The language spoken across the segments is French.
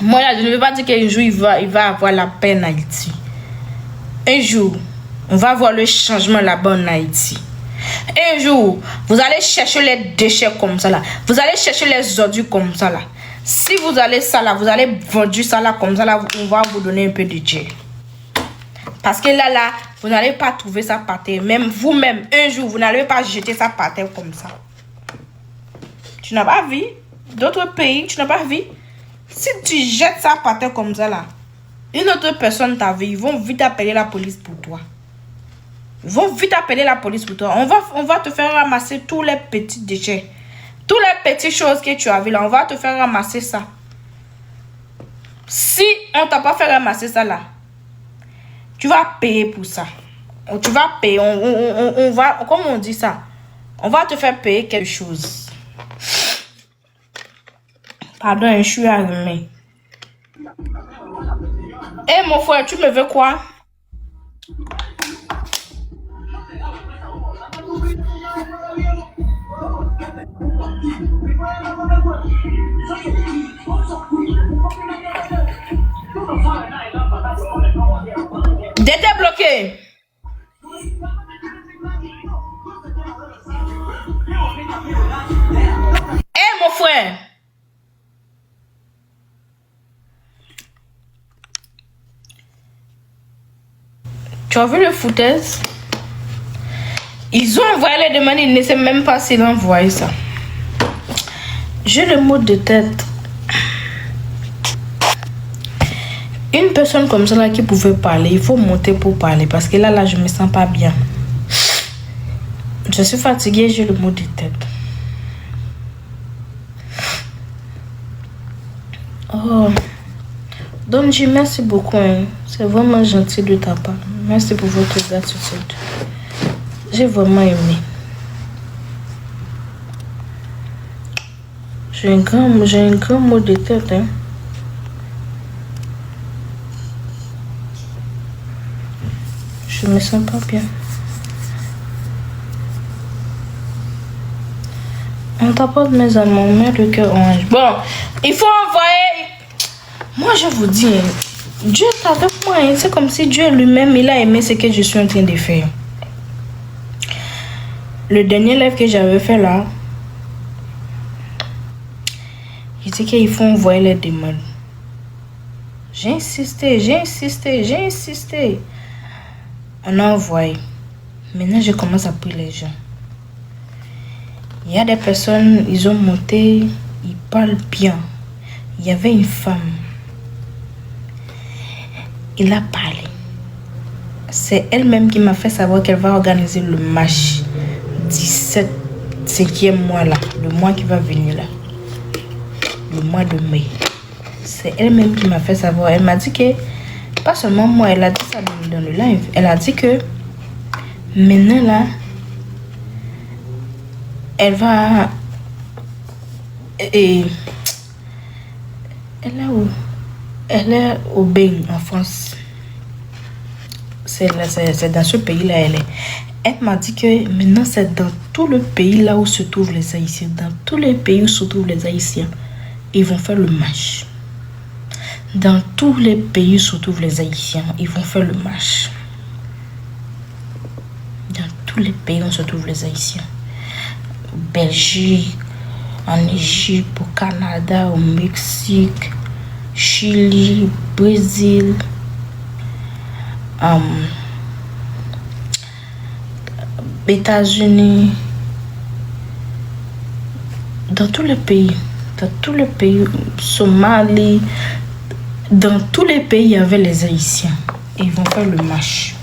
Moi, là, je ne veux pas dire qu'un jour, il va avoir la paix en Haïti. Un jour, on va voir le changement là-bas en Haïti. Un jour, vous allez chercher les déchets comme ça là. Vous allez chercher les ordures comme ça là. Si vous allez ça là, vous allez vendre ça là comme ça là, on va vous donner un peu de Dieu. Parce que là, vous n'allez pas trouver ça par terre. Même vous-même, un jour, vous n'allez pas jeter ça par terre comme ça. Tu n'as pas vu d'autres pays, tu n'as pas vu. Si tu jettes ça par terre comme ça là, une autre personne t'a vu, ils vont vite appeler la police pour toi. Ils vont vite appeler la police pour toi. On va te faire ramasser tous les petits déchets. Toutes les petites choses que tu as vues là, on va te faire ramasser ça. Si on t'a pas fait ramasser ça là, tu vas payer pour ça. Tu vas payer. On va, comment on dit ça? On va te faire payer quelque chose. Pardon, je suis allumée. Eh mon frère, tu me veux quoi? Débloqué. Eh mon frère. Tu as vu le foutaise? Ils ont envoyé les demandes, ils ne savent même pas s'ils ont envoyé ça. J'ai le mot de tête. Une personne comme ça là qui pouvait parler, il faut monter pour parler parce que là je me sens pas bien. Je suis fatiguée, j'ai le mot de tête. Oh, Donji, merci beaucoup. Hein. C'est vraiment gentil de ta part. Merci pour votre gratitude. J'ai vraiment aimé. J'ai un grand mot de tête. Hein. Je me sens pas bien. On t'apporte mes amours, mets le cœur orange. Bon, il faut envoyer. Moi, je vous dis, Dieu est avec moi. Hein. C'est comme si Dieu lui-même, il a aimé ce que je suis en train de faire. Le dernier live que j'avais fait là, il dit qu'il faut envoyer les demandes. J'ai insisté. On a envoyé. Maintenant, je commence à prier les gens. Il y a des personnes, ils ont monté, ils parlent bien. Il y avait une femme. Il a parlé. C'est elle-même qui m'a fait savoir qu'elle va organiser le match 17, 5e mois là. Le mois qui va venir là. Le mois de mai. C'est elle-même qui m'a fait savoir. Elle m'a dit que, pas seulement moi, elle a dit ça dans le live. Elle a dit que maintenant là, elle va... Et elle est où? Elle est au Bénin, en France. C'est dans ce pays-là, elle est. Elle m'a dit que maintenant, c'est dans tout le pays là où se trouvent les Haïtiens. Dans tous les pays où se trouvent les Haïtiens, ils vont faire le match. Dans tous les pays où se trouvent les Haïtiens, ils vont faire le match. Dans tous les pays où se trouvent les Haïtiens. Belgique, en Égypte, au Canada, au Mexique, Chili, Brésil, États-Unis, dans tous les pays, Somalie, dans tous les pays, il y avait les Haïtiens. Et ils vont faire le match.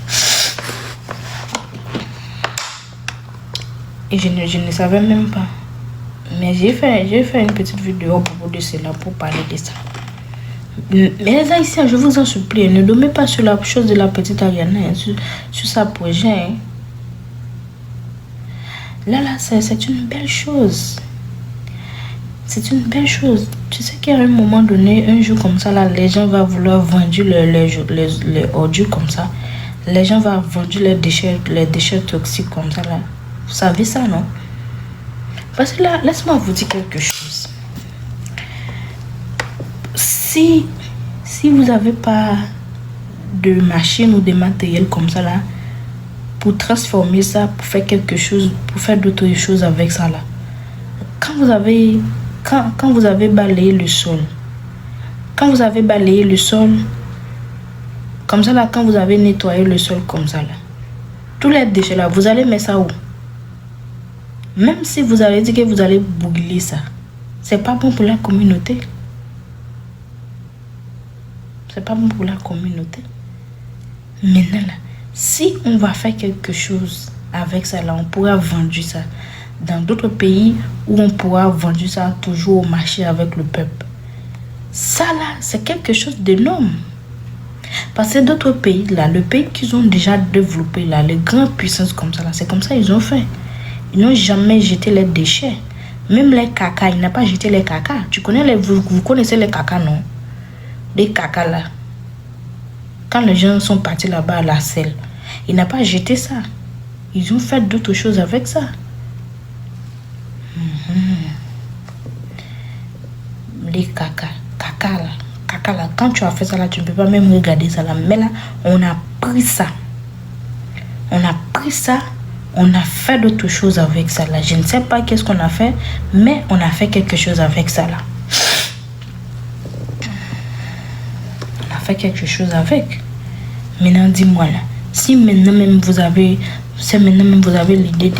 Et je ne savais même pas. Mais j'ai fait une petite vidéo à propos de cela pour parler de ça. Mais les Haïtiens, je vous en supplie, ne dormez pas sur la chose de la petite Ariana, hein, sur sa projet. Hein. Là, c'est une belle chose. C'est une belle chose. Tu sais qu'à un moment donné, un jour comme ça, là, les gens vont vouloir vendre les ordures comme ça. Les gens vont vendre les déchets toxiques comme ça, là. Vous savez ça, non? Parce que là, laisse-moi vous dire quelque chose. Si vous n'avez pas de machine ou de matériel comme ça là, pour transformer ça, pour faire quelque chose, pour faire d'autres choses avec ça là, quand vous avez balayé le sol, comme ça là, quand vous avez nettoyé le sol comme ça là, tous les déchets là, vous allez mettre ça où? Même si vous avez dit que vous allez brûler ça, c'est pas bon pour la communauté. C'est pas bon pour la communauté. Maintenant là, si on va faire quelque chose avec ça là, on pourra vendre ça dans d'autres pays où on pourra vendre ça toujours au marché avec le peuple. Ça là, c'est quelque chose d'énorme. Parce que d'autres pays là, le pays qu'ils ont déjà développé là, les grandes puissances comme ça là, c'est comme ça ils ont fait. Ils n'ont jamais jeté les déchets. Même les caca, ils n'ont pas jeté les caca. Vous connaissez les caca, non? Les caca là. Quand les gens sont partis là-bas à la selle, ils n'ont pas jeté ça. Ils ont fait d'autres choses avec ça. Les caca. Caca là. Quand tu as fait ça là, tu ne peux pas même regarder ça là. Mais là, on a pris ça. On a fait d'autres choses avec ça là. Je ne sais pas qu'est-ce qu'on a fait, mais on a fait quelque chose avec ça là. On a fait quelque chose avec. Maintenant, dis-moi là, si maintenant même vous avez l'idée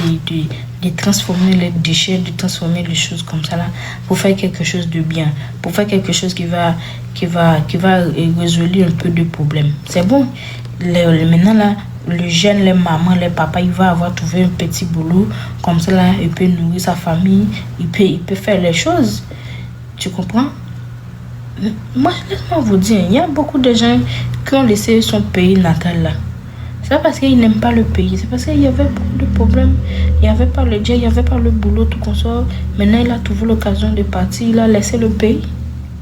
de transformer les déchets, de transformer les choses comme ça là, pour faire quelque chose de bien, pour faire quelque chose qui va résoudre un peu de problèmes. C'est bon. Maintenant là, le jeune, les mamans, les papas, il va avoir trouvé un petit boulot comme ça là, il peut nourrir sa famille, il peut faire les choses. Tu comprends? Moi, laisse-moi vous dire, il y a beaucoup de gens qui ont laissé son pays natal là. C'est pas parce qu'ils n'aiment pas le pays, c'est parce qu'il y avait beaucoup de problèmes. Il n'y avait pas le job, il n'y avait pas le boulot, tout comme ça. Maintenant, il a trouvé l'occasion de partir, il a laissé le pays.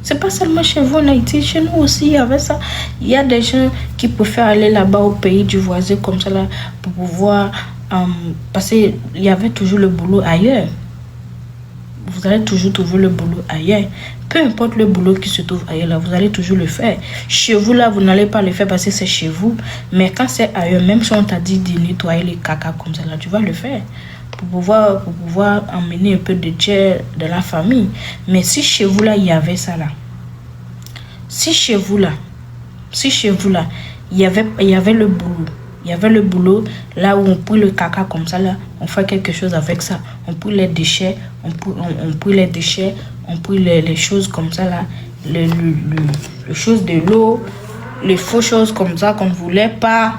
C'est pas seulement chez vous en Haïti, chez nous aussi, il y avait ça. Il y a des gens qui préfèrent aller là-bas au pays du voisin comme ça là, pour pouvoir... parce qu'il y avait toujours le boulot ailleurs. Vous allez toujours trouver le boulot ailleurs. Peu importe le boulot qui se trouve ailleurs, là, vous allez toujours le faire. Chez vous, là, vous n'allez pas le faire parce que c'est chez vous. Mais quand c'est ailleurs, même si on t'a dit de nettoyer les caca comme ça, là, tu vas le faire. Pour pouvoir emmener un peu de jet de la famille. Mais si chez vous, là, il y avait ça, là. Si chez vous, là, il y avait le boulot. Il y avait le boulot, là où on prit le caca comme ça, là, on fait quelque chose avec ça. On prit les déchets, on prit les choses comme ça, là, les choses de l'eau, les faux choses comme ça qu'on ne voulait pas.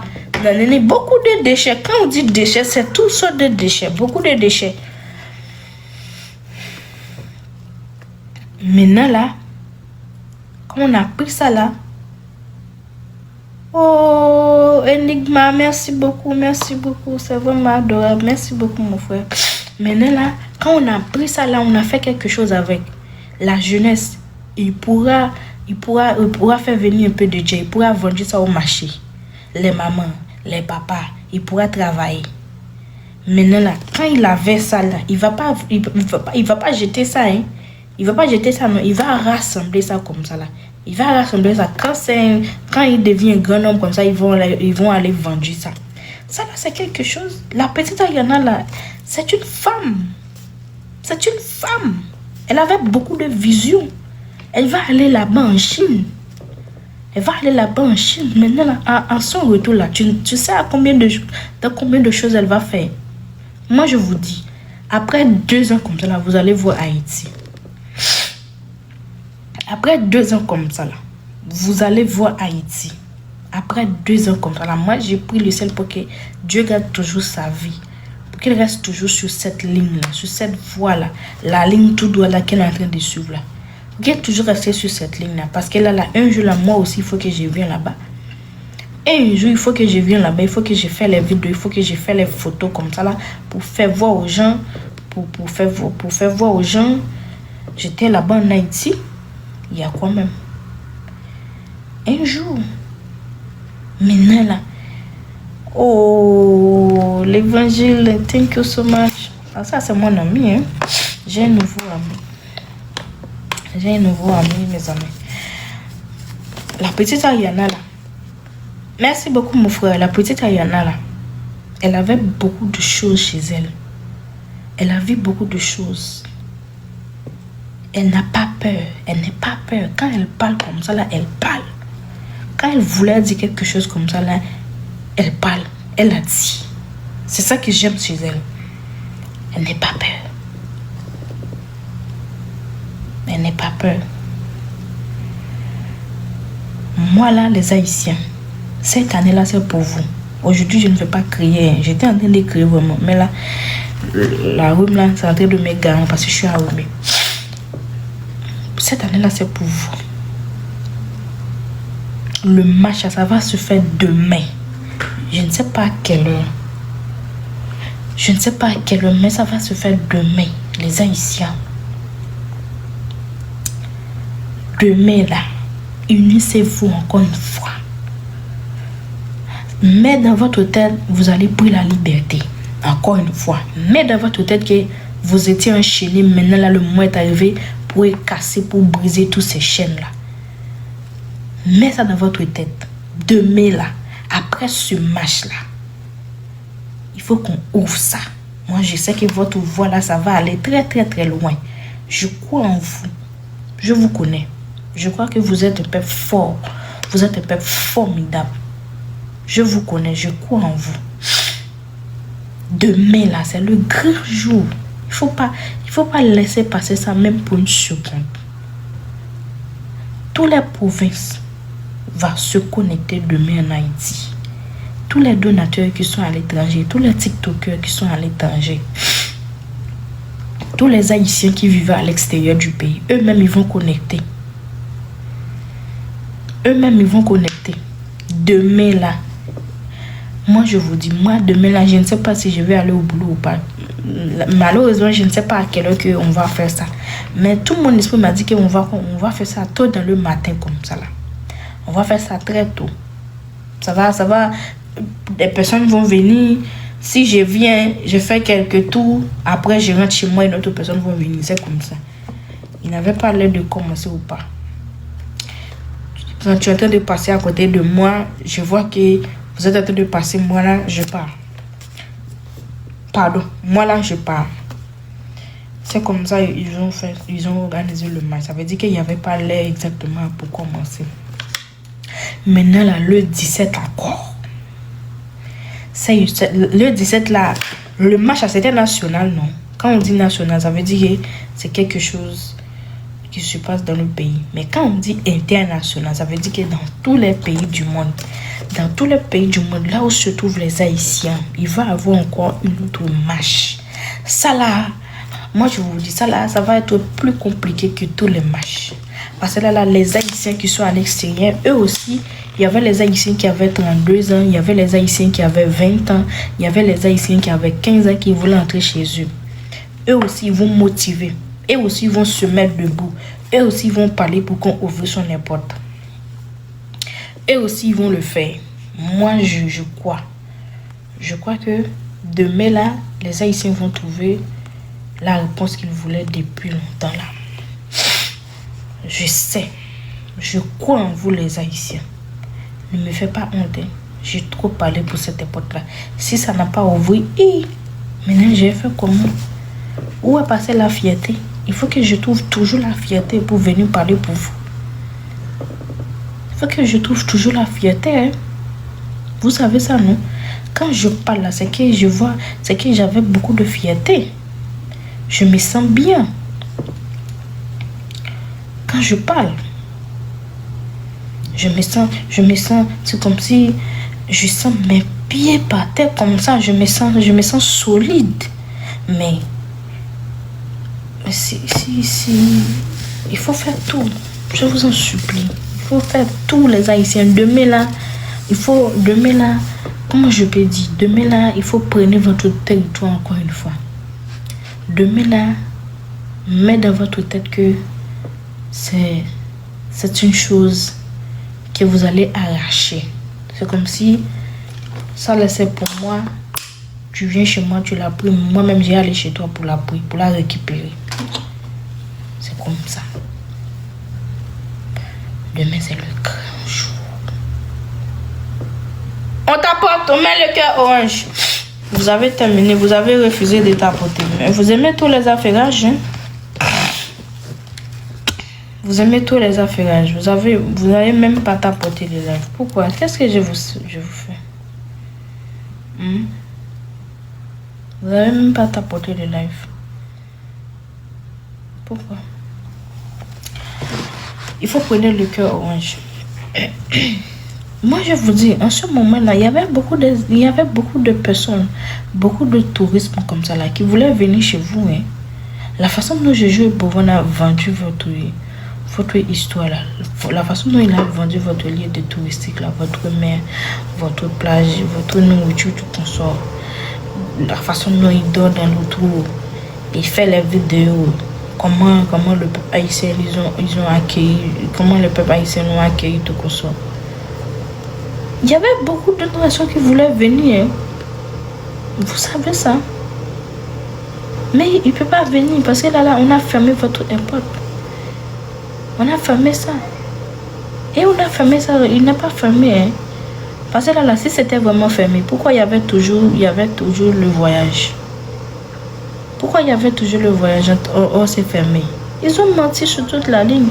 Beaucoup de déchets. Quand on dit déchets, c'est toutes sortes de déchets, beaucoup de déchets. Maintenant, là, quand on a pris ça, là, oh, Enigma, merci beaucoup, c'est vraiment adorable, merci beaucoup mon frère. Maintenant là, quand on a pris ça là, on a fait quelque chose avec la jeunesse. Il pourra faire venir un peu de Dieu, il pourra vendre ça au marché. Les mamans, les papas, il pourra travailler. Maintenant là, quand il avait ça là, il va pas jeter ça, hein. Il va pas jeter ça, non, il va rassembler ça comme ça là. Il va rassembler ça. Quand il devient un grand homme comme ça, ils vont aller vendre ça. Ça là, c'est quelque chose. La petite Ayana là, c'est une femme. Elle avait beaucoup de vision. Elle va aller là-bas en Chine. Maintenant, là, en son retour là, tu sais combien de choses elle va faire. Moi, je vous dis, après 2 ans comme ça là, vous allez voir Haïti. Après 2 ans comme ça là, vous allez voir Haïti. Après 2 ans comme ça là, moi j'ai pris le sel pour que Dieu garde toujours sa vie. Pour qu'il reste toujours sur cette ligne là, sur cette voie là. La ligne tout droit là qu'elle est en train de suivre là. Pour qu'elle toujours rester sur cette ligne là. Parce que là, un jour là, moi aussi il faut que je vienne là-bas. Et un jour il faut que je vienne là-bas. Il faut que je fasse les vidéos, il faut que je fasse les photos comme ça là. Pour faire voir aux gens. Pour faire voir aux gens. J'étais là-bas en Haïti. Il y a quoi même? Un jour. Maintenant là. Oh, l'évangile. Thank you so much. Ah, ça c'est mon ami. Hein? J'ai un nouveau ami, mes amis. La petite Ariana là. Merci beaucoup mon frère. La petite Ariana là. Elle avait beaucoup de choses chez elle. Elle a vu beaucoup de choses. Elle n'a pas peur. Elle n'est pas peur. Quand elle parle comme ça là, elle parle. Quand elle voulait dire quelque chose comme ça là, elle parle. Elle a dit. C'est ça que j'aime chez elle. Elle n'est pas peur. Elle n'est pas peur. Moi là, les Haïtiens, cette année-là, c'est pour vous. Aujourd'hui, je ne vais pas crier. J'étais en train de crier vraiment. Mais là, la rhume là, c'est en train de me gagner parce que je suis enrhumée. Cette année-là, c'est pour vous. Le match, ça va se faire demain. Je ne sais pas à quelle heure. Je ne sais pas à quelle heure, mais ça va se faire demain, les Haïtiens. Demain, là, unissez-vous encore une fois. Mais dans votre tête, vous allez prendre la liberté. Encore une fois. Mais dans votre tête que vous étiez un chéri, maintenant là, le moment est arrivé pour casser, pour briser toutes ces chaînes-là. Mets ça dans votre tête. Demain, là, après ce match-là, il faut qu'on ouvre ça. Moi, je sais que votre voix, là, ça va aller très, très, très loin. Je crois en vous. Je vous connais. Je crois que vous êtes un peuple fort. Vous êtes un peuple formidable. Je vous connais. Je crois en vous. Demain, là, c'est le grand jour. Il faut pas laisser passer ça même pour une seconde. Toutes les provinces vont se connecter demain en Haïti. Tous les donateurs qui sont à l'étranger, tous les TikTokers qui sont à l'étranger, tous les Haïtiens qui vivent à l'extérieur du pays, eux-mêmes, ils vont connecter. Eux-mêmes, ils vont connecter. Demain, là, moi, je vous dis, moi, demain, là, je ne sais pas si je vais aller au boulot ou pas. Malheureusement, je ne sais pas à quelle heure on va faire ça. Mais tout mon esprit m'a dit qu'on va faire ça tôt dans le matin, comme ça, là. On va faire ça très tôt. Ça va. Des personnes vont venir. Si je viens, je fais quelques tours. Après, je rentre chez moi et d'autres personnes vont venir. C'est comme ça. Il n'avait pas l'air de commencer ou pas. Quand tu es en train de passer à côté de moi, je vois que vous êtes en train de passer. Moi là, je pars. Pardon. Moi là, je pars. C'est comme ça ils ont organisé le match. Ça veut dire qu'il n'y avait pas l'air exactement pour commencer. Maintenant là, le 17 encore. Le 17 là, le match c'était national, non? Quand on dit national, ça veut dire que c'est quelque chose qui se passe dans le pays. Mais quand on dit international, ça veut dire que dans tous les pays du monde, là où se trouvent les Haïtiens, il va avoir encore une autre match. Ça là, moi je vous dis, ça là, ça va être plus compliqué que tous les matchs. Parce que là, les Haïtiens qui sont à l'extérieur, eux aussi, il y avait les Haïtiens qui avaient 32 ans, il y avait les Haïtiens qui avaient 20 ans, il y avait les Haïtiens qui avaient 15 ans qui voulaient entrer chez eux. Eux aussi, ils vont motiver. Eux aussi, ils vont se mettre debout. Eux aussi, ils vont parler pour qu'on ouvre son porte. Eux aussi, ils vont le faire. Moi, je crois. Je crois que demain, là, les Haïtiens vont trouver la réponse qu'ils voulaient depuis longtemps, là. Je sais. Je crois en vous, les Haïtiens. Ne me fais pas honte. Hein. J'ai trop parlé pour cette époque-là. Si ça n'a pas ouvert, maintenant, j'ai fait comment? Où est passée la fierté? Il faut que je trouve toujours la fierté pour venir parler pour vous. Il faut que je trouve toujours la fierté. Hein. Vous savez ça, non? Quand je parle là, c'est que je vois, c'est que j'avais beaucoup de fierté. Je me sens bien. Quand je parle, je me sens, c'est comme si je sens mes pieds par terre comme ça. Je me sens solide. Mais si, il faut faire tout. Je vous en supplie. Il faut faire tout, les Haïtiens. Demain là, comment je peux dire? Demain là, il faut prendre votre territoire encore une fois. Demain là, mettez dans votre tête que c'est une chose que vous allez arracher. C'est comme si ça laissait pour moi. Tu viens chez moi, tu l'as pris. Moi-même, j'ai allé chez toi pour la pris, pour la récupérer. C'est comme ça. Demain, c'est le grand jour. On tapote, on met le cœur orange. Vous avez terminé, vous avez refusé de tapoter. Mais vous aimez tous les affairages, hein? Vous aimez tous les affairages. Vous n'avez même pas tapoté les lives. Pourquoi? Qu'est-ce que je vous fais? Vous n'avez même pas tapoté les lives. Pourquoi? Il faut prendre le cœur orange. Moi, je vous dis, en ce moment-là, il y avait beaucoup de personnes, beaucoup de touristes comme ça, là, qui voulaient venir chez vous. Hein. La façon dont je joue, Bovon a vendu votre histoire, là. La façon dont il a vendu votre lieu de touristique, là, votre mer, votre plage, votre nourriture, tout consort. La façon dont il dort dans le trou, il fait les vidéos. Comment le peuple haïtien, ils ont accueilli, comment le peuple haïtien ont accueilli tout consort. Il y avait beaucoup de nations qui voulaient venir. Hein. Vous savez ça. Mais il ne peut pas venir parce que là, on a fermé votre import. On a fermé ça. Et on a fermé ça. Il n'est pas fermé. Hein. Parce que là, si c'était vraiment fermé, pourquoi il y avait toujours le voyage? Pourquoi il y avait toujours le voyage? Oh, c'est fermé. Ils ont menti sur toute la ligne.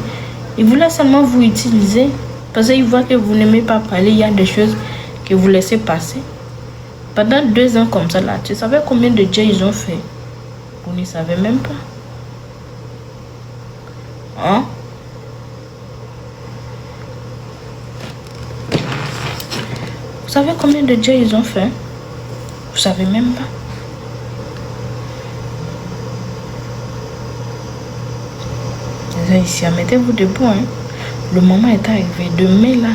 Ils voulaient seulement vous utiliser. Parce qu'ils voient que vous n'aimez pas parler, il y a des choses que vous laissez passer. Pendant 2 ans comme ça, là, tu savais combien de jets ils ont fait? Vous ne savez même pas. Hein? Vous savez combien de jets ils ont fait? Vous savez même pas. Les Haïtiens, mettez-vous debout, hein. Le moment est arrivé. Demain là,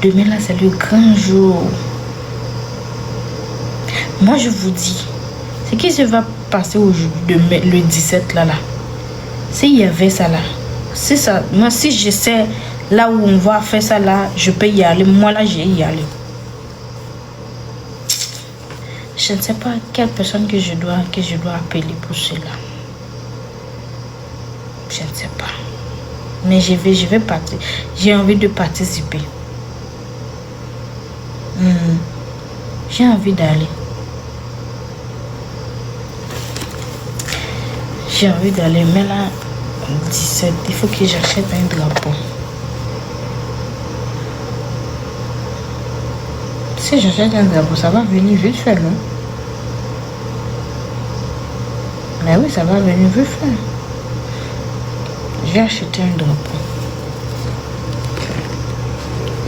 demain là, c'est le grand jour. Moi, je vous dis, ce qui se va passer aujourd'hui, le 17 là. S'il y avait ça là, c'est ça. Moi, si je sais là où on va faire ça là, je peux y aller. Moi là, j'ai y aller. Je ne sais pas quelle personne que je dois appeler pour cela. Je ne sais pas. Mais je vais partir. J'ai envie de participer. J'ai envie d'aller. J'ai envie d'aller. Mais là, 17, il faut que j'achète un drapeau. Si j'achète un drapeau, ça va venir vite fait, non? Mais oui, ça va venir vite fait. Je vais acheter un drapeau.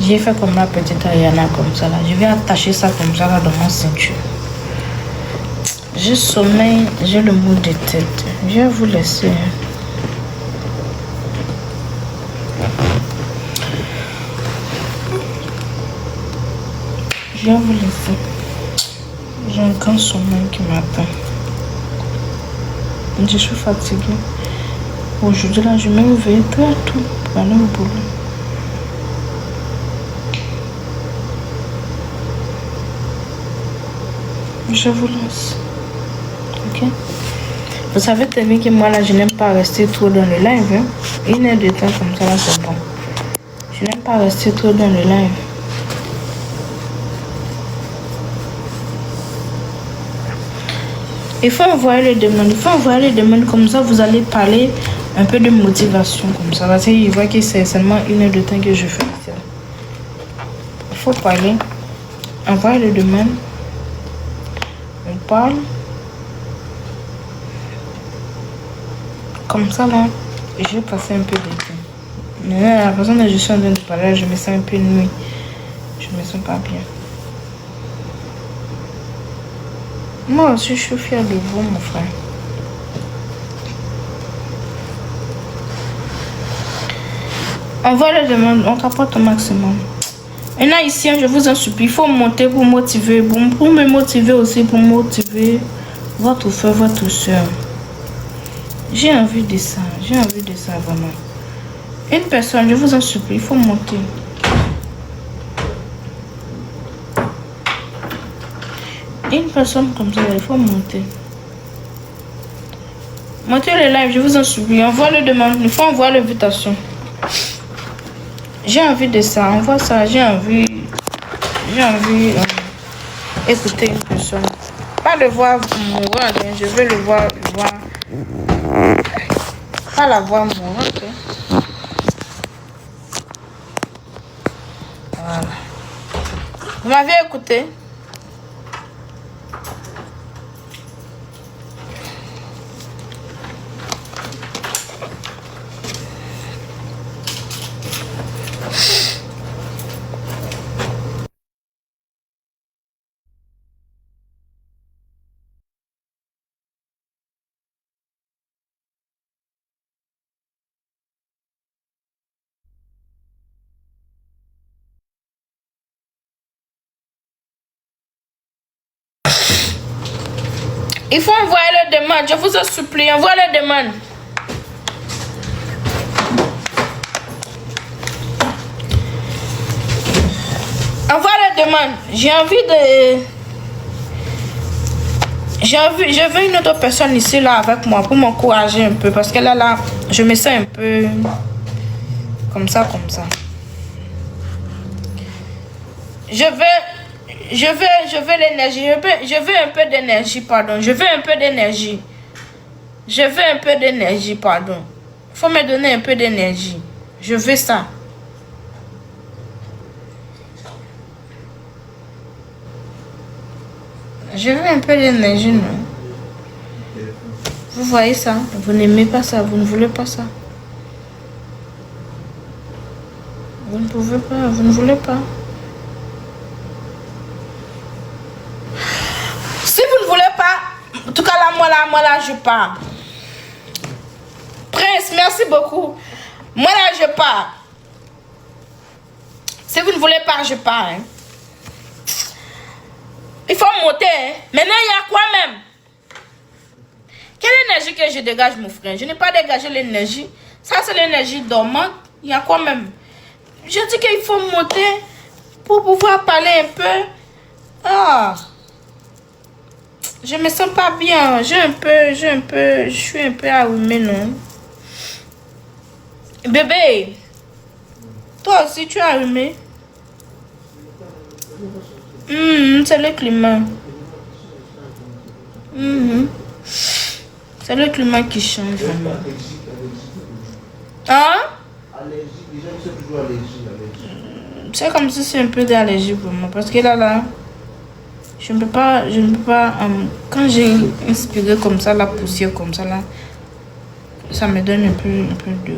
J'ai fait comme la petite Ariana comme ça là. Je vais attacher ça comme ça là dans mon ceinture. J'ai sommeil, j'ai le mot de tête. Je vais vous laisser. Je vais vous laisser. J'ai un grand sommeil qui m'attend. Je suis fatiguée. Aujourd'hui, là, je me réveille très tôt pour aller au boulot. Je vous laisse. Ok? Vous savez très bien que moi, là, je n'aime pas rester trop dans le live. Hein? 1 heure de temps comme ça, là, c'est bon. Je n'aime pas rester trop dans le live. Il faut envoyer les demandes. Il faut envoyer les demandes comme ça, vous allez parler un peu de motivation comme ça. Parce qu'il voit que c'est seulement 1 heure de temps que je fais. Il faut parler. Envoyer les demandes. On parle. Comme ça là, je vais passer un peu de temps. Mais la façon dont je suis en train de parler, je me sens un peu nuit. Je me sens pas bien. Moi aussi, je suis fière de vous, mon frère. Envoie les demandes, on capote au maximum. Un haïtien, je vous en supplie, il faut monter pour motiver, pour me motiver aussi, pour motiver votre frère, votre soeur. J'ai envie de ça, vraiment. Une personne, je vous en supplie, il faut monter. Une personne comme ça, il faut monter. Montez le live, je vous en supplie. Envoie le demande, il faut envoyer l'invitation. J'ai envie de ça, envoie ça, j'ai envie écouter une personne. Pas le voir mourir, hein, je veux le voir, pas la voir mourir, ok. Voilà. Vous m'avez écouté? Il faut envoyer les demandes, je vous en supplie, envoyez les demandes. Envoie les demandes. J'ai envie de... Je veux une autre personne ici, là, avec moi, pour m'encourager un peu. Parce que là, je me sens un peu... Comme ça. Je veux l'énergie. Je veux un peu d'énergie, pardon. Je veux un peu d'énergie, pardon. Il faut me donner un peu d'énergie. Je veux ça. Je veux un peu d'énergie, non? Vous voyez ça? Vous n'aimez pas ça, vous ne voulez pas ça. Vous ne pouvez pas, vous ne voulez pas. Si vous ne voulez pas, en tout cas là, moi là, je pars. Prince, merci beaucoup. Moi là, je pars. Si vous ne voulez pas, je pars. Hein. Il faut monter. Hein. Maintenant, il y a quoi même? Quelle énergie que je dégage, mon frère? Je n'ai pas dégagé l'énergie. Ça, c'est l'énergie dormante. Il y a quoi même? Je dis qu'il faut monter pour pouvoir parler un peu. Ah. Je me sens pas bien. Je suis un peu allumée, non? Bébé, toi aussi, tu es allumé? C'est le climat. C'est le climat qui change vraiment. Hein? C'est comme si c'est un peu d'allergie pour moi. Parce que là, je ne peux pas, quand j'ai inspiré comme ça, la poussière comme ça, là, ça me donne un peu de...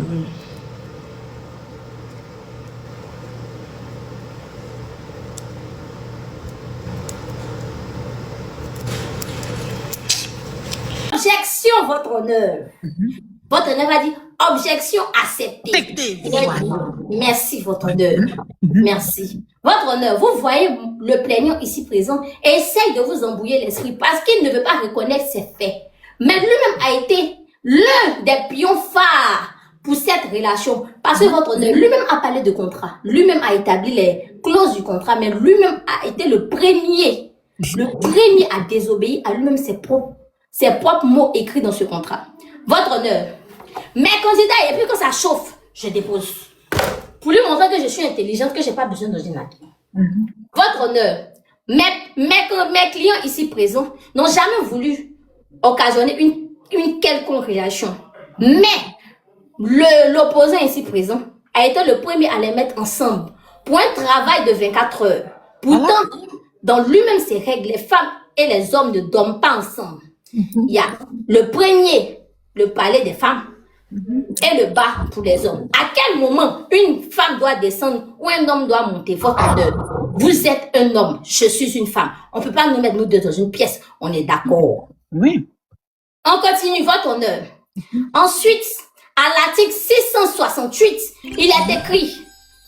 Objection, votre honneur. Votre honneur a dit objection acceptée. Merci, votre honneur. Merci. Votre honneur, vous voyez le plaignant ici présent essaye de vous embrouiller l'esprit parce qu'il ne veut pas reconnaître ses faits. Mais lui-même a été l'un des pions phares pour cette relation. Parce que votre honneur, lui-même a parlé de contrat. Lui-même a établi les clauses du contrat, mais lui-même a été le premier à désobéir à lui-même ses propres mots écrits dans ce contrat. Votre honneur, mes candidats, et puis quand ça chauffe, je dépose. Pour lui montrer que je suis intelligente, que je n'ai pas besoin d'ordinateur. Votre honneur, mes clients ici présents n'ont jamais voulu occasionner une quelconque réaction. Mais l'opposant ici présent a été le premier à les mettre ensemble pour un travail de 24 heures. Pourtant, dans lui-même ses règles, les femmes et les hommes ne dorment pas ensemble. Il y a le premier, le palais des femmes, et le bas pour les hommes. À quel moment une femme doit descendre ou un homme doit monter? Votre honneur, vous êtes un homme, je suis une femme. On ne peut pas nous mettre nous deux dans une pièce, on est d'accord. Oui. On continue, votre honneur. Ensuite, à l'article 668, il est écrit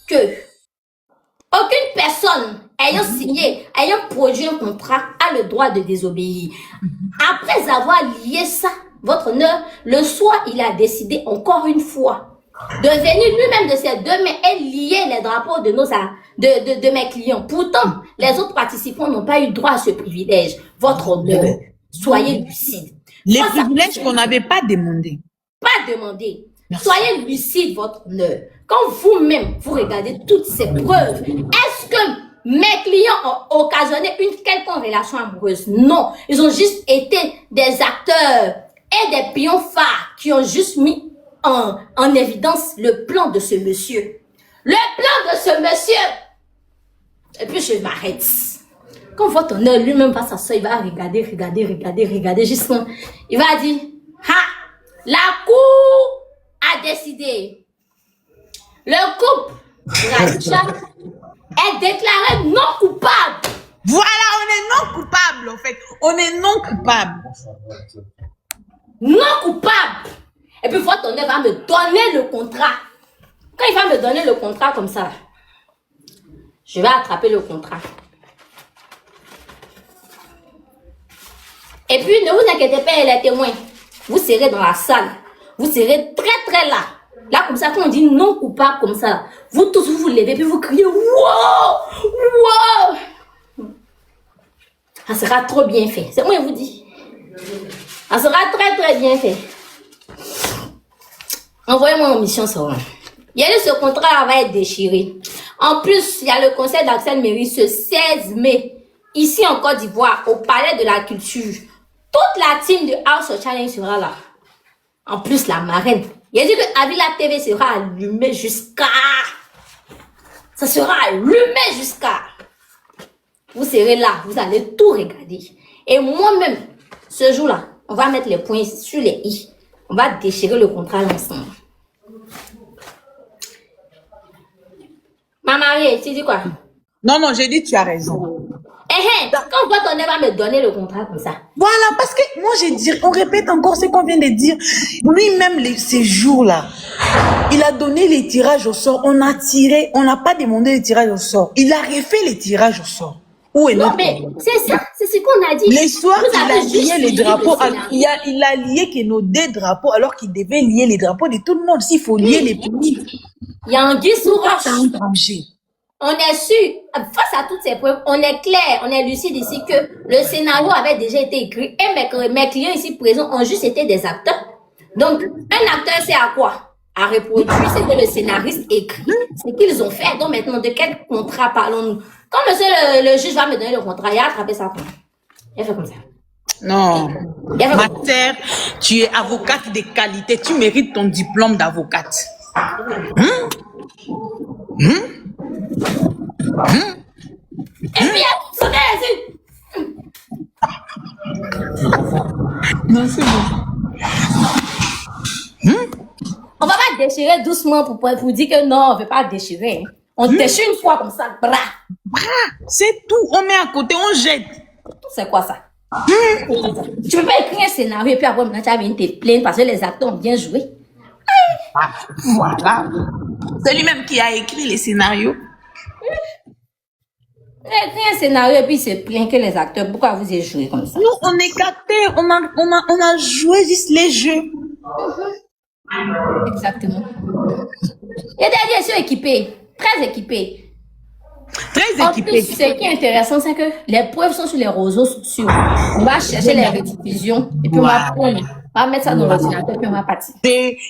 que aucune personne ayant signé, ayant produit un contrat a le droit de désobéir. Après avoir lié ça, votre honneur, le soir, il a décidé encore une fois de venir lui-même de ses deux mains et lier les drapeaux de mes clients. Pourtant, les autres participants n'ont pas eu droit à ce privilège. Votre honneur, soyez lucide. Les privilèges qu'on n'avait pas demandé. Pas demandé. Soyez lucide, votre honneur. Quand vous-même, vous regardez toutes ces preuves, est-ce que mes clients ont occasionné une quelconque relation amoureuse? Non. Ils ont juste été des acteurs et des pions phares qui ont juste mis en évidence le plan de ce monsieur. Le plan de ce monsieur. Et puis je m'arrête. Quand votre honneur lui-même va s'asseoir, il va regarder jusqu'à... Il va dire, la cour a décidé. Le couple Raïcha est déclaré non coupable. Voilà, on est non coupable en fait. On est non coupable. Non coupable. Et puis votre honneur va me donner le contrat. Quand il va me donner le contrat comme ça, je vais attraper le contrat. Et puis ne vous inquiétez pas, les témoins. Vous serez dans la salle. Vous serez très là. Là, comme ça, quand on dit non coupable comme ça, vous tous vous levez puis vous criez wow! Wow! Ça sera trop bien fait. C'est moi qui vous dis. Ça sera très bien fait. Envoyez-moi en mission ça. Il y a ce contrat va être déchiré. En plus, il y a le conseil d'Axel Mairie ce 16 mai, ici en Côte d'Ivoire, au Palais de la Culture. Toute la team de House of Challenge sera là. En plus, la marraine. Il a dit que Avila TV sera allumée jusqu'à... Ça sera allumé jusqu'à... Vous serez là, vous allez tout regarder. Et moi-même, ce jour-là, on va mettre les points sur les i. On va déchirer le contrat ensemble. Ma mariée, tu dis quoi? Non, j'ai dit tu as raison. Quand votre honneur va me donner le contrat comme ça. Voilà, parce que moi, on répète encore ce qu'on vient de dire. Lui-même, ces jours-là, il a donné les tirages au sort. On a tiré, on n'a pas demandé les tirages au sort. Il a refait les tirages au sort. Où est non, notre... mais c'est ça, c'est ce qu'on a dit. Les soirs, il a lié les drapeaux. Il a lié que nos deux drapeaux, alors qu'il devait lier les drapeaux de tout le monde. S'il faut lier les pays. Il y a un guise sous roche. Danger. On est sûr, face à toutes ces preuves, on est clair, on est lucide ici que le scénario avait déjà été écrit et mes clients ici présents ont juste été des acteurs. Donc, un acteur sait à quoi? À reproduire ce que le scénariste écrit, ce qu'ils ont fait. Donc maintenant, de quel contrat parlons-nous? Quand monsieur le juge va me donner le contrat, il a attrapé ça comme ça. Il a fait comme ça. Non. Ma sœur, tu es avocate de qualité. Tu mérites ton diplôme d'avocate. Et puis, il a Non, c'est bon. On va pas déchirer doucement pour vous dire que non, on ne veut pas déchirer. On déchire une fois comme ça, bras. C'est tout. On met à côté, on jette. C'est quoi ça? Tu peux pas écrire un scénario et puis après, maintenant, tu vas venir te plaindre parce que les acteurs ont bien joué. Voilà. C'est lui-même qui a écrit les scénarios. Il a écrit un scénario et puis il se plaint que les acteurs, pourquoi vous avez joué comme ça? Nous, on est qu'acteurs. On a joué juste les jeux. Exactement. Et derrière, ils sont équipés. Très équipés. Très En équipés. plus, ce qui est intéressant, c'est que les preuves sont sur les réseaux sociaux. On va chercher les rediffusions et puis on va prendre. On va mettre ça dans l'ordinateur et puis on va partir.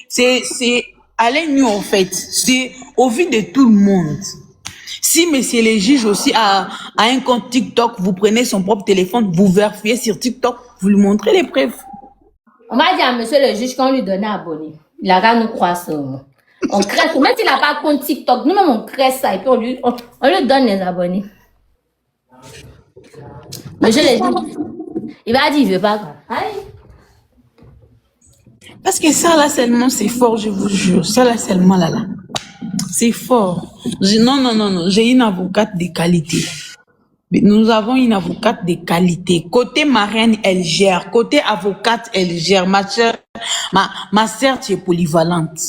C'est allez nous en fait. C'est au vu de tout le monde. Si monsieur le juge aussi a un compte TikTok, vous prenez son propre téléphone, vous vérifiez sur TikTok, vous lui montrez les preuves. On va dire à monsieur le juge qu'on lui donnait abonné. Il a qu'à nous croire ça. On crée ça. Même s'il n'a pas de compte TikTok, nous-mêmes on crée ça et puis on lui donne les abonnés. Monsieur le juge, il va dire il veut pas. Aïe. Parce que ça là seulement c'est fort, je vous jure. Ça là seulement là. C'est fort. Non. J'ai une avocate de qualité. Nous avons une avocate de qualité. Côté marraine, elle gère. Côté avocate, elle gère. Ma sœur, tu es polyvalente.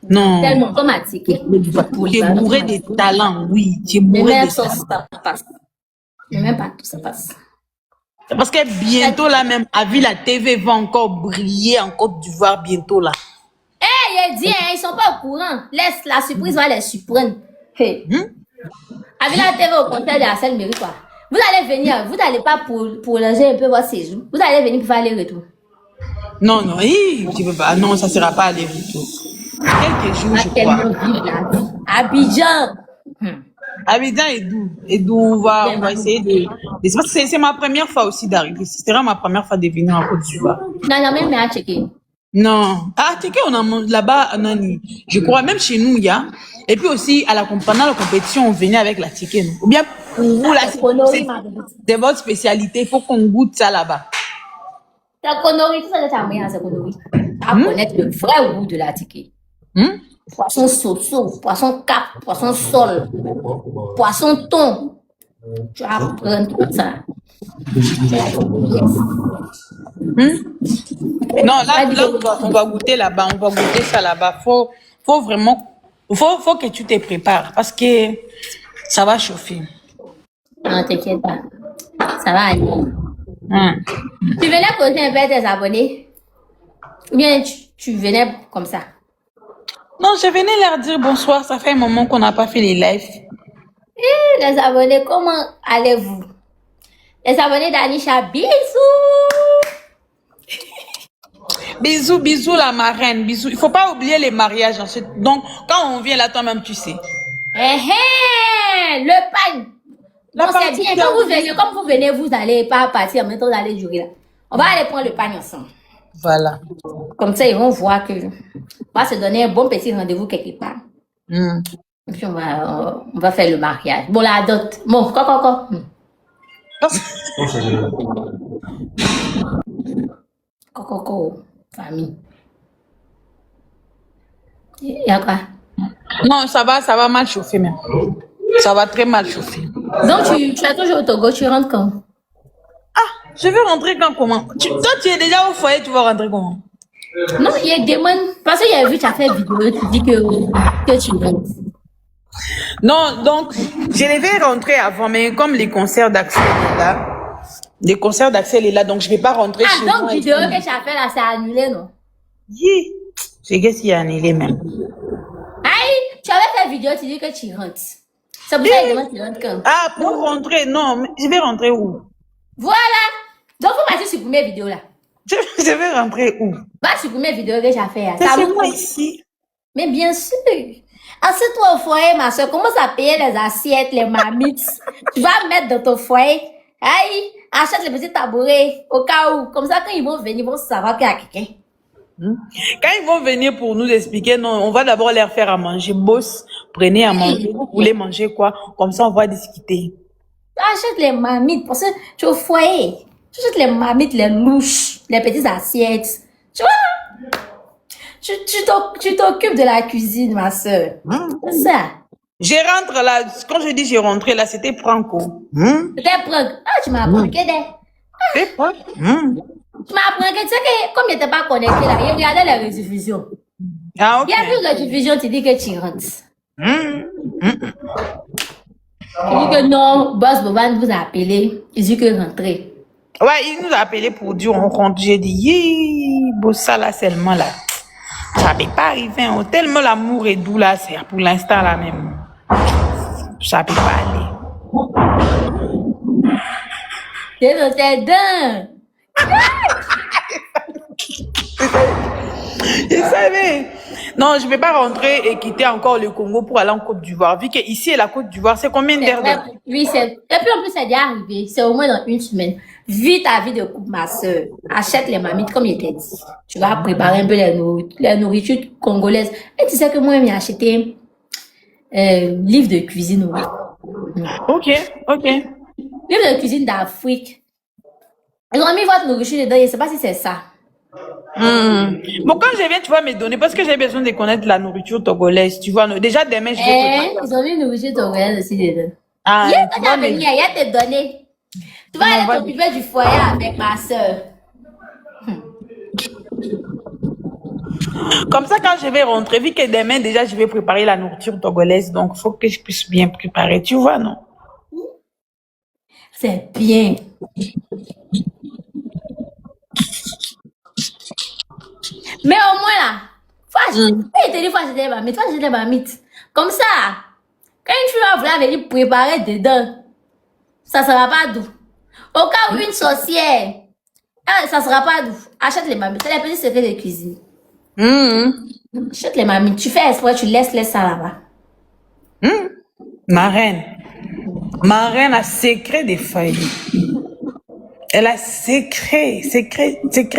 Non. Tellement automatique. Tu es bourré de talent, oui. Tu es bourré même de ça, talent. ça passe. Mais même pas tout ça passe. Parce que bientôt là même, la TV va encore briller en Côte d'Ivoire bientôt là. Il a dit, ils sont pas au courant. Laisse la surprise va les surprendre. Hey. La TV au contraire de Axel Mairie quoi. Vous allez venir, vous n'allez pas pour loger un peu votre séjour. Vous allez venir pour faire aller-retour. Non, tu peux pas. Non, ça sera pas aller-retour. Quelques jours, On va je tellement crois. vivre la vie. Abidjan. Abidjan et d'où on va essayer de parce que c'est ma première fois aussi d'arriver. Ce sera ma première fois de venir en Côte d'Ivoire. Non, non, même à checker. Non. Ah, tu sais qu'on a là-bas, Nani. Je crois, même chez nous, il y a. Et puis aussi, pendant la compétition, on venait avec la ticket. Ou bien, pour vous, là, C'est Connery, c'est votre spécialité. Il faut qu'on goûte ça là-bas. c'est Connery, tout ça, c'est moyen, c'est Connery. À connaître le vrai goût de la ticket. Hum? Poisson soso, poisson cap, poisson sol, poisson thon. Tu vas apprendre tout ça. Non, là on va goûter là-bas. On va goûter ça là-bas. Faut vraiment, faut que tu te prépares parce que ça va chauffer. Non, t'inquiète pas. Ça va aller. Hum. Tu venais causer un peu tes abonnés? Ou bien tu venais comme ça? Non, je venais leur dire bonsoir. Ça fait un moment qu'on n'a pas fait les lives. Les abonnés, comment allez-vous? Les abonnés d'Anisha, bisous! Bisous, bisous la marraine, bisous. Il faut pas oublier les mariages ensuite. Donc, quand on vient là, toi-même, tu sais. Le pagne! La Non, c'est partie bien. qui Quand a- vous venez, comme vous venez, vous allez pas partir en même temps, vous allez durer là. On va aller prendre le pagne ensemble. Voilà. Comme ça, ils vont voir que on va se donner un bon petit rendez-vous quelque part. Hum. Et puis on va faire le mariage. Bon, la dot. Bon, quoi. Coco, famille. Il y a quoi? Non, ça va mal chauffer même. Ça va très mal chauffer. Donc, tu es toujours au Togo, tu rentres quand? Je vais rentrer quand comment? Toi, tu es déjà au foyer, tu vas rentrer comment? Non, il y a des moines. Parce qu'il y a vu, tu as fait vidéo, tu dis que tu rentres. Non, donc, je devais rentrer avant, mais comme les concerts d'Axel est là, donc je vais pas rentrer chez Ah, donc, moi. vidéo que tu as fait là, c'est annulé, non? Yi. C'est qu'est-ce qu'il y a annulé même. Aïe, tu avais fait vidéo, tu dis que tu rentres. C'est pour ça qu'il demande tu rentres quand? Ah, pour rentrer, non, mais je vais rentrer où? Voilà. Donc, vous m'avez supprimé vidéo là. Je vais rentrer où? Va supprimer vidéo que j'ai fait là. C'est Ça chez vous- moi ici. Mais bien sûr. Assieds-toi au foyer, ma soeur. Commence à payer les assiettes, les marmites. Tu vas mettre dans ton foyer. Aïe, achète les petits tabourets au cas où. Comme ça, quand ils vont venir, ils vont savoir qu'il y a quelqu'un. Quand ils vont venir pour nous expliquer, non, on va d'abord leur faire à manger. Boss, prenez à manger. Vous voulez manger quoi? Comme ça, on va discuter. Tu achètes les marmites parce que tu es au foyer. Tu achètes les marmites, les louches, les petites assiettes. Tu vois? Tu t'occupes de la cuisine, ma soeur. C'est ça. Je rentre là, quand je dis je rentre là, c'était Franco. C'était prendre. Ah, tu m'as appris que C'est quoi? tu m'as appris que tu sais que comme il n'était pas connecté là, il regardait les rediffusions. Ah, ok. Il y a plus de rediffusion, tu dis que tu rentres. Tu dis que non, Boss Boban vous a appelé, il dit que rentrer. Ouais, il nous a appelé pour dire on rentre. J'ai dit, yi, bossa là seulement là. Ça peut pas arriver. Hein. Tellement l'amour est doux là, c'est pour l'instant là même. Ça peut pas aller. C'est dans tes dents. Je savais. Non, je vais pas rentrer et quitter encore le Congo pour aller en Côte d'Ivoire. Vu que ici, la Côte d'Ivoire, c'est combien C'est d'heures vrai, de... oui, c'est. Et puis en plus, c'est déjà arrivé. C'est au moins dans une semaine. Vis ta vie de couple, ma soeur. Achète les marmites comme il t'a dit. Tu vas préparer un peu les nourritures congolaises. Et tu sais que moi, j'ai acheté livre de cuisine. Oui. Ok. Livre de cuisine d'Afrique. Ils ont mis votre nourriture dedans. Je ne sais pas si c'est ça. Bon, quand je viens, tu vas me donner, parce que j'ai besoin de connaître la nourriture togolaise, tu vois. Déjà, demain, je vais préparer. Ils ont mis une nourriture togolaise aussi dedans. Ah, Hier, tu quand vas tu me- as venu, il y a te donné. Tu vas m'envoies aller t'occuper du foyer avec ma soeur. Comme ça, quand je vais rentrer, vu que demain, déjà, je vais préparer la nourriture togolaise, donc il faut que je puisse bien préparer, tu vois, non? C'est bien. Mais au moins là, il te dit faut acheter des marmites, faut acheter des marmites. Comme ça, quand une fille va vouloir venir préparer dedans, ça sera pas doux. Au cas où une sorcière, ça sera pas doux. Achète les marmites, c'est les petits secrets de cuisine. Chute les mamies. Tu fais espoir, tu laisses ça là-bas. Ma reine a secret des foyers. Elle a secret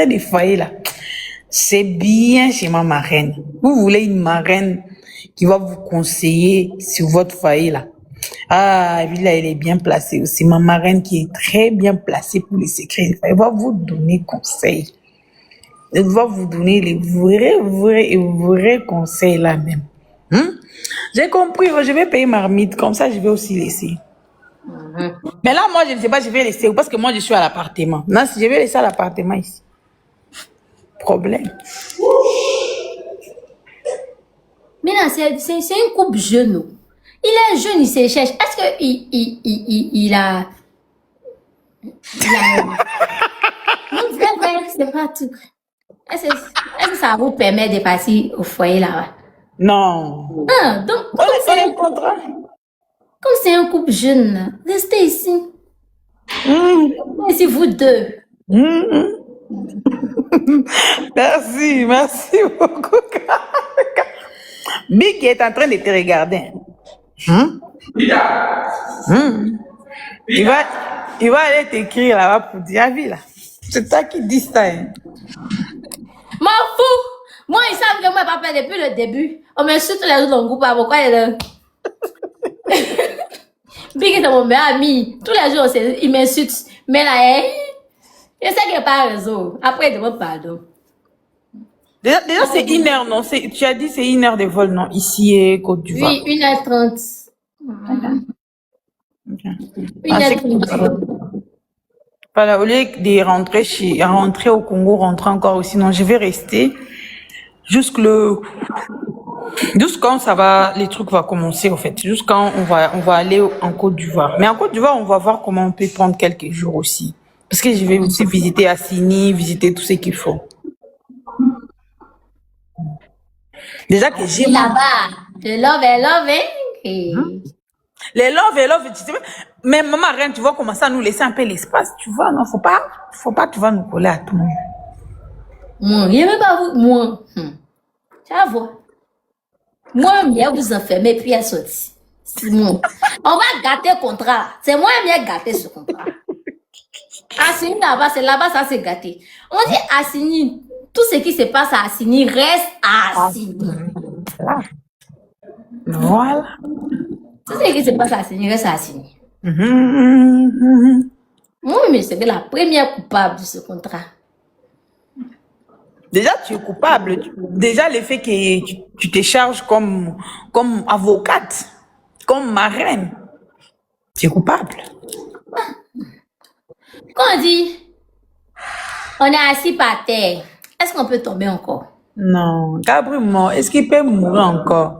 des foyers là. C'est bien chez ma marraine. Vous voulez une marraine qui va vous conseiller sur votre foyer là. Ah, lui là, elle est bien placée aussi. Ma marraine qui est très bien placée pour les secrets des foyers. Elle va vous donner conseil. Elle va vous donner les vrais conseils là même. J'ai compris, je vais payer marmite, comme ça je vais aussi laisser. Mais là, moi, je ne sais pas, je vais laisser, parce que moi, je suis à l'appartement. Non, si je vais laisser à l'appartement ici. Problème. Mais là, c'est une coupe jeune. Il est jeune, il se cherche. Est-ce que il a... Non, c'est vrai, c'est pas tout. Est-ce que ça vous permet de passer au foyer là-bas? Non. Ah, donc, On est en contrat. comme c'est un couple jeune, là, restez ici. Ici, vous deux. Merci beaucoup. Big est en train de te regarder. Il va aller t'écrire là-bas pour dire, ah, oui, là. C'est toi qui dis ça. Hein. M'en fous! Moi, ils savent que moi, papa, depuis le début, on m'insulte tous les jours dans le groupe. Pourquoi il est là? Big est mon meilleur ami. Tous les jours, il m'insulte. Mais là, je sais qu'il n'y a pas raison. Après, il demande pardon. Déjà c'est 1 heure, non? Tu as dit c'est 1 heure de vol, non? Ici, et Côte d'Ivoire. Oui, 1h30. Okay. 1h30. Voilà, au lieu de rentrer au Congo, rentrer encore aussi, non, je vais rester jusqu'à quand les trucs vont commencer, en fait. Jusqu'à on va aller en Côte d'Ivoire. Mais en Côte d'Ivoire, on va voir comment on peut prendre quelques jours aussi. Parce que je vais aussi visiter Assini, visiter tout ce qu'il faut. Déjà que j'ai... Là-bas, le love est loving. Les love, tu sais, mais maman, rien, tu vas commencer à nous laisser un peu l'espace, tu vois, non, faut pas, tu vas nous coller à tout le monde. Moi, il même pas vous, moi. Tu vas voir. Moi, je vous enfermer puis elle sortit. C'est moi. On va gâter le contrat. C'est moi qui ai gâté ce contrat. Assini là-bas, ça c'est gâté. On dit Assini. Tout ce qui se passe à Assini reste à Assini. Voilà. Tout ce qui se passe à Assini reste à Assini. Moi, mais c'est la première coupable de ce contrat. Déjà, tu es coupable. Déjà, le fait que tu te charges comme avocate, comme marraine, tu es coupable. Quand on dit, on est assis par terre, est-ce qu'on peut tomber encore? Non, Gabriel mort. Est-ce qu'il peut mourir encore?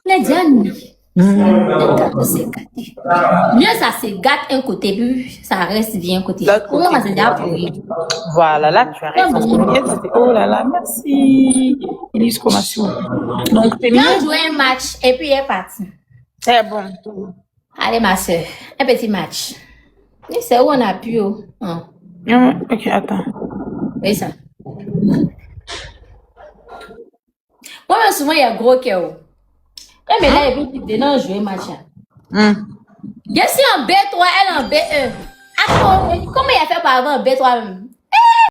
Les dianes, c'est gâté. Mieux ça se gâte un côté, puis ça reste bien un côté. Comment ça se déjà pourri? Voilà, là, tu as raison. Oh là là, merci. Exclamation. Donc, c'est mieux. On joue un match et puis il est parti. C'est bon. Allez, ma soeur, un petit match. C'est où on a pu. Ok, attends. Oui, ça. Moi, souvent, il y a gros cœur. Quand mais là, il dit, non, jouer match. Je suis en B3, elle en B1. Comment il a fait par avant en B3 même?